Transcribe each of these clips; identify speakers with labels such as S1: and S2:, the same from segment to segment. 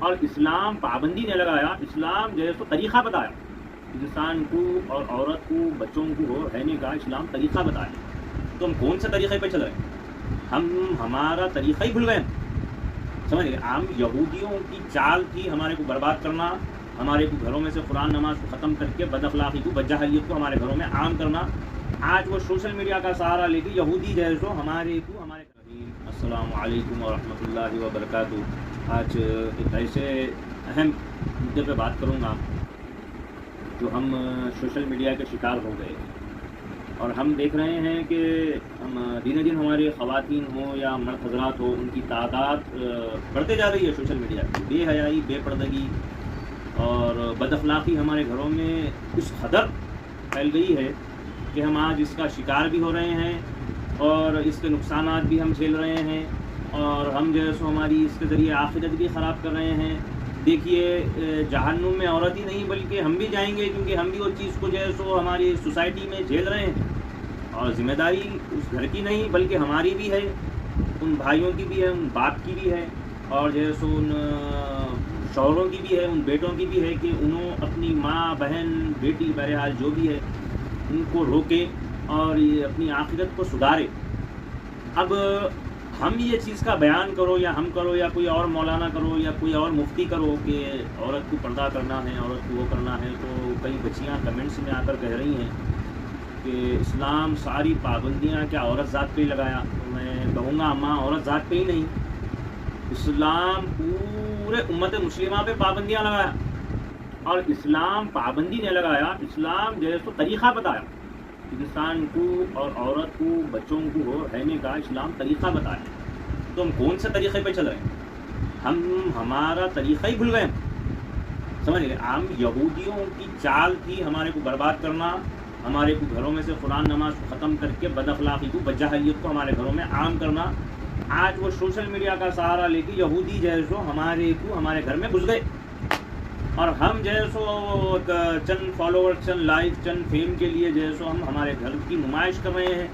S1: اور اسلام پابندی نہیں لگایا، اسلام جو ہے تو طریقہ بتایا انسان کو اور عورت کو بچوں کو رہنے کا، اسلام طریقہ بتایا۔ تو ہم کون سے طریقے پہ چل رہے ہیں؟ ہم ہمارا طریقہ ہی بھول گئے، سمجھ گئے؟ ہم یہودیوں کی چال تھی ہمارے کو برباد کرنا، ہمارے کو گھروں میں سے قرآن نماز کو ختم کر کے بد اخلاقی کو، بدجہلیت کو ہمارے گھروں میں عام کرنا۔ آج وہ سوشل میڈیا کا سہارا لے کے یہودی جو ہے سو ہمارے السلام علیکم ورحمۃ اللہ وبرکاتہ۔ آج ایک ایسے اہم مدعے پہ بات کروں گا جو ہم سوشل میڈیا کے شکار ہو گئے، اور ہم دیکھ رہے ہیں کہ ہم دن دن ہمارے خواتین ہوں یا مرد حضرات ہو، ان کی تعداد بڑھتے جا رہی ہے سوشل میڈیا کی۔ بے حیائی، بے پردگی اور بد اخلاقی ہمارے گھروں میں اس قدر پھیل گئی ہے کہ ہم آج اس کا شکار بھی ہو رہے ہیں اور اس کے نقصانات بھی ہم جھیل رہے ہیں، اور ہم جو ہے سو ہماری اس کے ذریعے آخرت بھی خراب کر رہے ہیں۔ دیکھیے، جہنم میں عورت ہی نہیں بلکہ ہم بھی جائیں گے، کیونکہ ہم بھی وہ چیز کو جو ہے سو ہماری سوسائٹی میں جھیل رہے ہیں، اور ذمہ داری اس گھر کی نہیں بلکہ ہماری بھی ہے، ان بھائیوں کی بھی ہے، ان باپ کی بھی ہے، اور جو ہے سو ان شوہروں کی بھی ہے، ان بیٹوں کی بھی ہے کہ انہوں اپنی ماں، بہن، بیٹی، بہرحال جو بھی ہے ان کو روکے اور یہ اپنی آخرت کو سدھارے۔ اب ہم یہ چیز کا بیان کرو یا ہم کرو یا کوئی اور مولانا کرو یا کوئی اور مفتی کرو کہ عورت کو پردہ کرنا ہے، عورت کو وہ کرنا ہے، تو کئی بچیاں کمنٹس میں آ کر کہہ رہی ہیں کہ اسلام ساری پابندیاں کیا عورت ذات پہ ہی لگایا؟ تو میں کہوں گا اماں، عورت ذات پہ ہی نہیں، اسلام پورے امت مسلمہ پہ پابندیاں لگایا، اور اسلام پابندی نہیں لگایا، اسلام جو ہے تو طریقہ بتایا انسان کو اور عورت کو بچوں کو رہنے کا، اسلام طریقہ بتایا۔ تو ہم کون سے طریقے پہ چل رہے ہیں؟ ہم ہمارا طریقہ ہی بھول گئے، سمجھ گئے؟ ہم یہودیوں کی چال تھی ہمارے کو برباد کرنا، ہمارے کو گھروں میں سے قرآن نماز کو ختم کر کے بد اخلاقی کو، بدجہلیت کو ہمارے گھروں میں عام کرنا۔ آج وہ سوشل میڈیا کا سہارا لے کے یہودی جو ہے سو ہمارے گھر میں گھس گئے، اور ہم جو ہے سو چند فالوور، چند لائک، چند فیم کے لیے جو ہے سو ہم ہمارے گھر کی نمائش کر رہے ہیں،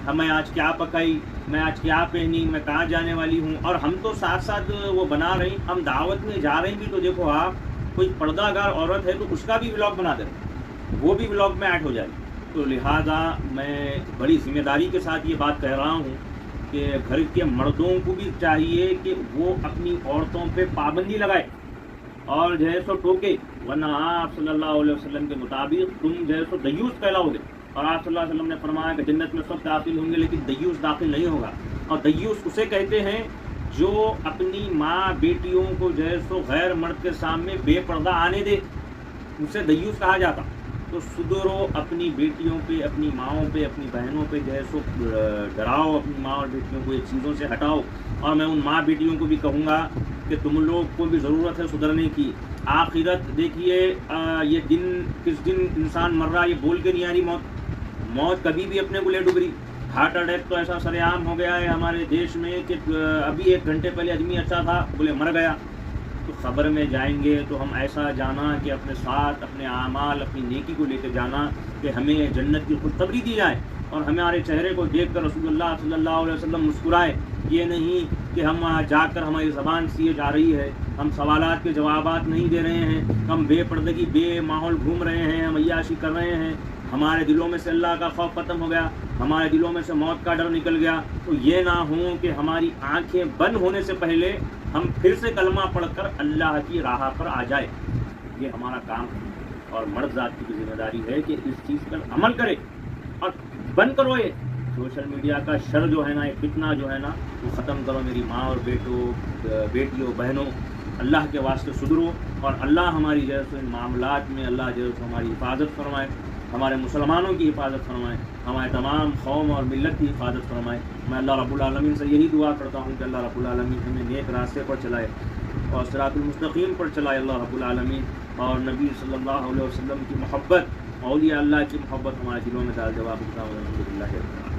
S1: ہمیں آج کیا پکائی، میں آج کیا پہنی، میں کہاں جانے والی ہوں، اور ہم تو ساتھ ساتھ وہ بنا رہی، ہم دعوت میں جا رہی بھی تو دیکھو آپ، کوئی پردہ دار عورت ہے تو اس کا بھی ولاگ بنا دیں، وہ بھی ولاگ میں ایڈ ہو جائے۔ تو لہٰذا میں بڑی ذمہ داری کے ساتھ یہ بات کہہ رہا ہوں کہ گھر کے مردوں کو بھی چاہیے کہ وہ اپنی عورتوں پہ پابندی لگائے اور جو ہے سو ٹوکے، ورنہ آپ صلی اللہ علیہ وسلم کے مطابق تم جو ہے سو دیوس کہلاؤ گے، اور آپ صلی اللہ علیہ وسلم نے فرمایا کہ جنت میں سب داخل ہوں گے لیکن دیوس داخل نہیں ہوگا، اور دیوس اسے کہتے ہیں جو اپنی ماں بیٹیوں کو جو ہے سو غیر مرد کے سامنے بے پردہ آنے دے، اسے دیوس کہا جاتا۔ تو سدھرو، اپنی بیٹیوں پہ، اپنی ماؤں پہ، اپنی بہنوں پہ جو ہے سو ڈراؤ، اپنی ماں اور بیٹیوں کو یہ چیزوں سے ہٹاؤ، اور میں ان ماں بیٹیوں کو بھی کہوں گا کہ تم لوگ کو بھی ضرورت ہے سدھرنے کی۔ آخرت دیکھیے، یہ دن کس دن انسان مر رہا یہ بول کے نہیں آ رہی موت کبھی بھی اپنے کو لے ڈوب رہی۔ ہارٹ اٹیک تو ایسا سر عام ہو گیا ہے ہمارے دیش میں کہ ابھی 1 گھنٹے پہلے آدمی اچھا تھا بولے مر گیا۔ تو خبر میں جائیں گے تو ہم ایسا جانا کہ اپنے ساتھ اپنے اعمال، اپنی نیکی کو لے کے جانا کہ ہمیں جنت کی خوشخبری دی جائے، اور ہمارے چہرے کو دیکھ کر رسول اللہ صلی اللہ علیہ وسلم مسکرائے، یہ نہیں کہ ہم جا کر ہماری زبان سی جا رہی ہے، ہم سوالات کے جوابات نہیں دے رہے ہیں، ہم بے پردگی، بے ماحول گھوم رہے ہیں، ہم عیاشی کر رہے ہیں، ہمارے دلوں میں سے اللہ کا خوف ختم ہو گیا، ہمارے دلوں میں سے موت کا ڈر نکل گیا۔ تو یہ نہ ہو کہ ہماری آنکھیں بند ہونے سے پہلے ہم پھر سے کلمہ پڑھ کر اللہ کی راہ پر آ جائے، یہ ہمارا کام ہے، اور مرد ذات کی بھی ذمہ داری ہے کہ اس چیز پر عمل کرے اور بند کرو یہ سوشل میڈیا کا شر جو ہے نا، یہ فتنہ جو ہے نا، وہ ختم کرو میری ماں اور بیٹیوں، بہنوں، اللہ کے واسطے سدھرو، اور اللہ ہماری جو ہے سو ان معاملات میں اللہ جو ہے سو ہماری حفاظت فرمائے، ہمارے مسلمانوں کی حفاظت فرمائے، ہمارے تمام قوم اور ملت کی حفاظت فرمائے۔ میں اللہ رب العالمین سے یہی دعا کرتا ہوں کہ اللہ رب العالمین ہمیں نیک راستے پر چلائے اور صراط المستقیم پر چلائے اللہ رب العالمین، اور نبی صلی اللہ علیہ وسلم کی محبت، اولیاء اللہ کی محبت ہمارے دلوں میں ڈال جواب الحمد للہ۔